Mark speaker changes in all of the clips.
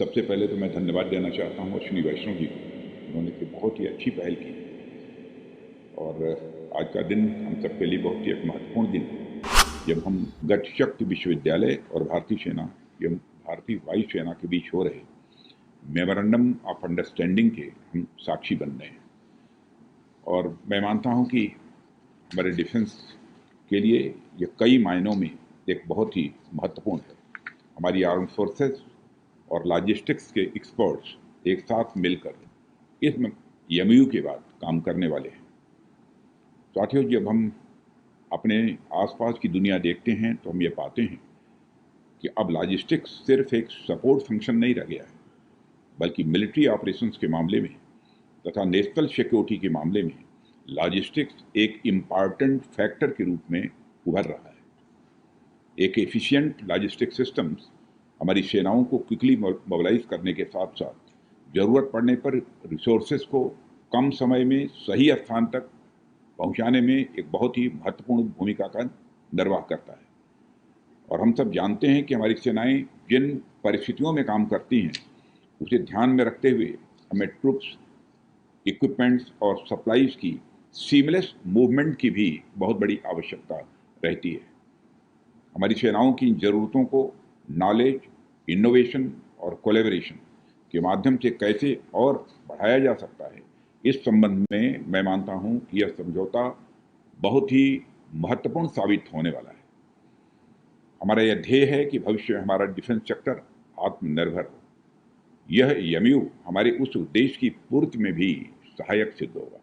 Speaker 1: सबसे पहले तो मैं धन्यवाद देना चाहता हूँ अश्विनी वैष्णव जी को। उन्होंने एक बहुत ही अच्छी पहल की और आज का दिन हम सबके लिए बहुत ही एक महत्वपूर्ण दिन है, जब हम गत शक्ति विश्वविद्यालय और भारतीय सेना एवं भारतीय वायु सेना के बीच हो रहे मेमोरेंडम ऑफ अंडरस्टैंडिंग के हम साक्षी बन रहे हैं। और मैं मानता हूँ कि हमारे डिफेंस के लिए ये कई मायनों में एक बहुत ही महत्वपूर्ण है। हमारी आर्म फोर्सेस और लॉजिस्टिक्स के एक्सपर्ट्स एक साथ मिलकर इस एमयू के बाद काम करने वाले हैं। साथियों, जब हम अपने आसपास की दुनिया देखते हैं तो हम ये पाते हैं कि अब लॉजिस्टिक्स सिर्फ एक सपोर्ट फंक्शन नहीं रह गया है, बल्कि मिलिट्री ऑपरेशंस के मामले में तथा नेशनल सिक्योरिटी के मामले में लॉजिस्टिक्स एक इम्पॉर्टेंट फैक्टर के रूप में उभर रहा है। एक एफिशिएंट लॉजिस्टिक सिस्टम्स हमारी सेनाओं को क्विकली मोबिलाइज करने के साथ साथ ज़रूरत पड़ने पर रिसोर्सेज को कम समय में सही स्थान तक पहुंचाने में एक बहुत ही महत्वपूर्ण भूमिका का निर्वाह करता है। और हम सब जानते हैं कि हमारी सेनाएं जिन परिस्थितियों में काम करती हैं उसे ध्यान में रखते हुए हमें ट्रूप्स, इक्विपमेंट्स और सप्लाईज की सीमलेस मूवमेंट की भी बहुत बड़ी आवश्यकता रहती है। हमारी सेनाओं की ज़रूरतों को नॉलेज, इनोवेशन और कोलैबोरेशन के माध्यम से कैसे और बढ़ाया जा सकता है, इस संबंध में मैं मानता हूं कि यह समझौता बहुत ही महत्वपूर्ण साबित होने वाला है। हमारा यह ध्येय है कि भविष्य में हमारा डिफेंस सेक्टर आत्मनिर्भर हो। यह एमयू हमारे उस उद्देश्य की पूर्ति में भी सहायक सिद्ध होगा।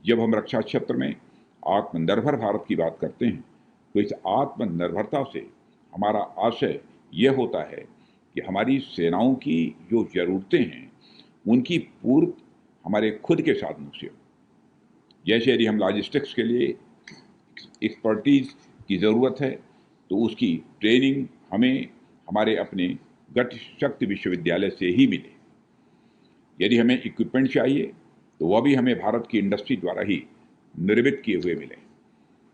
Speaker 1: जब हम रक्षा क्षेत्र में आत्मनिर्भर भारत की बात करते हैं तो इस आत्मनिर्भरता से हमारा आशय यह होता है कि हमारी सेनाओं की जो ज़रूरतें हैं उनकी पूर्ति हमारे खुद के साधनों से हो। जैसे यदि हम लॉजिस्टिक्स के लिए एक्सपर्टीज की ज़रूरत है तो उसकी ट्रेनिंग हमें हमारे अपने गत शक्ति विश्वविद्यालय से ही मिले। यदि हमें इक्विपमेंट चाहिए तो वह भी हमें भारत की इंडस्ट्री द्वारा ही निर्मित किए हुए मिले।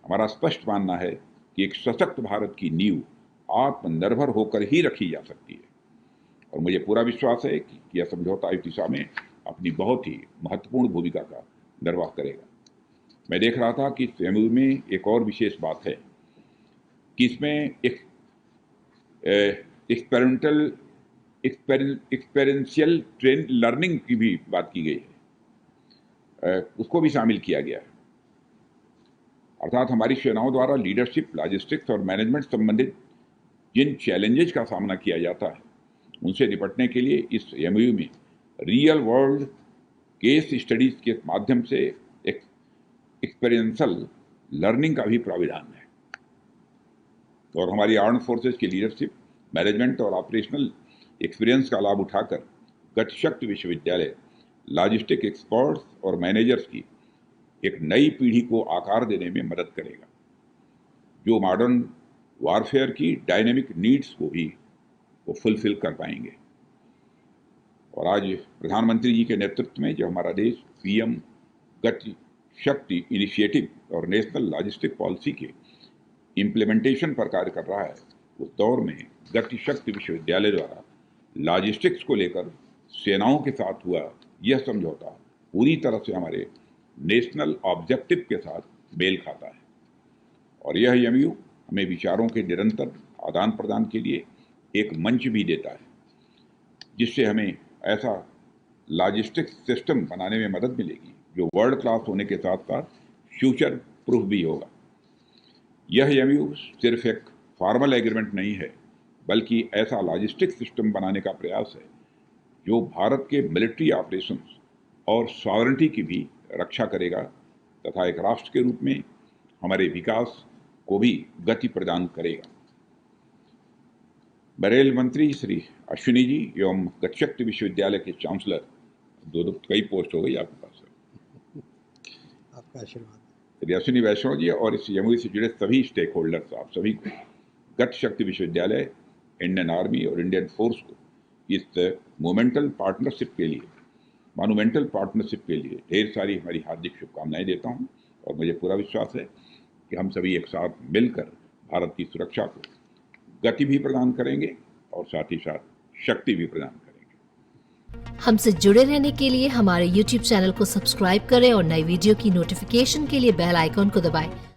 Speaker 1: हमारा स्पष्ट मानना है कि एक सशक्त भारत की नींव आत्मनिर्भर होकर ही रखी जा सकती है और मुझे पूरा विश्वास है कि यह समझौता इस दिशा में अपनी बहुत ही महत्वपूर्ण भूमिका का निर्वाह करेगा। मैं देख रहा था कि इस एमयू में एक और विशेष बात है कि इसमें एक एक्सपेरियंशियल ट्रेन लर्निंग की भी बात की गई है, उसको भी शामिल किया गया है। अर्थात हमारी सेनाओं द्वारा लीडरशिप, लॉजिस्टिक्स और मैनेजमेंट संबंधित जिन चैलेंजेस का सामना किया जाता है उनसे निपटने के लिए इस एमयू में रियल वर्ल्ड केस स्टडीज के माध्यम से एक एक्सपेरियंशियल लर्निंग का भी प्राविधान है। और हमारी आर्म फोर्सेज की लीडरशिप, मैनेजमेंट और ऑपरेशनल एक्सपीरियंस का लाभ उठाकर गत शक्ति विश्वविद्यालय लॉजिस्टिक एक्सपर्ट्स और मैनेजर्स की एक नई पीढ़ी को आकार देने में मदद करेगा, जो मॉडर्न वारफेयर की डायनेमिक नीड्स को भी वो फुलफिल कर पाएंगे। और आज प्रधानमंत्री जी के नेतृत्व में जो हमारा देश पीएम गति शक्ति इनिशिएटिव और नेशनल लॉजिस्टिक पॉलिसी के इम्प्लीमेंटेशन पर कार्य कर रहा है, उस दौर में गति शक्ति विश्वविद्यालय द्वारा लॉजिस्टिक्स को लेकर सेनाओं के साथ हुआ यह समझौता पूरी तरह से हमारे नेशनल ऑब्जेक्टिव के साथ मेल खाता है। और यह एमयू हमें विचारों के निरंतर आदान प्रदान के लिए एक मंच भी देता है, जिससे हमें ऐसा लॉजिस्टिक्स सिस्टम बनाने में मदद मिलेगी जो वर्ल्ड क्लास होने के साथ साथ फ्यूचर प्रूफ भी होगा। यह एमयू सिर्फ एक फॉर्मल एग्रीमेंट नहीं है, बल्कि ऐसा लॉजिस्टिक सिस्टम बनाने का प्रयास है जो भारत के मिलिट्री ऑपरेशंस और सॉवरेनिटी की भी रक्षा करेगा तथा एक राष्ट्र के रूप में हमारे विकास को भी गति प्रदान करेगा। रेल मंत्री श्री अश्विनी जी एवं गत शक्ति विश्वविद्यालय के चांसलर, दो कई पोस्ट हो गई आपके पास,
Speaker 2: आपका आशीर्वाद,
Speaker 1: श्री अश्विनी वैष्णव जी और इस एमयू से जुड़े सभी स्टेक होल्डर्स, आप सभी को गत शक्ति विश्वविद्यालय, इंडियन आर्मी और इंडियन फोर्स को इस मोमेंटल पार्टनरशिप के लिए ढेर सारी हमारी हार्दिक शुभकामनाएं देता हूं। और मुझे पूरा विश्वास है कि हम सभी एक साथ मिलकर भारत की सुरक्षा को गति भी प्रदान करेंगे और साथ ही साथ शक्ति भी प्रदान करेंगे।
Speaker 3: हमसे जुड़े रहने के लिए हमारे YouTube चैनल को सब्सक्राइब करें और नई वीडियो की नोटिफिकेशन के लिए बेल आइकॉन को दबाएं।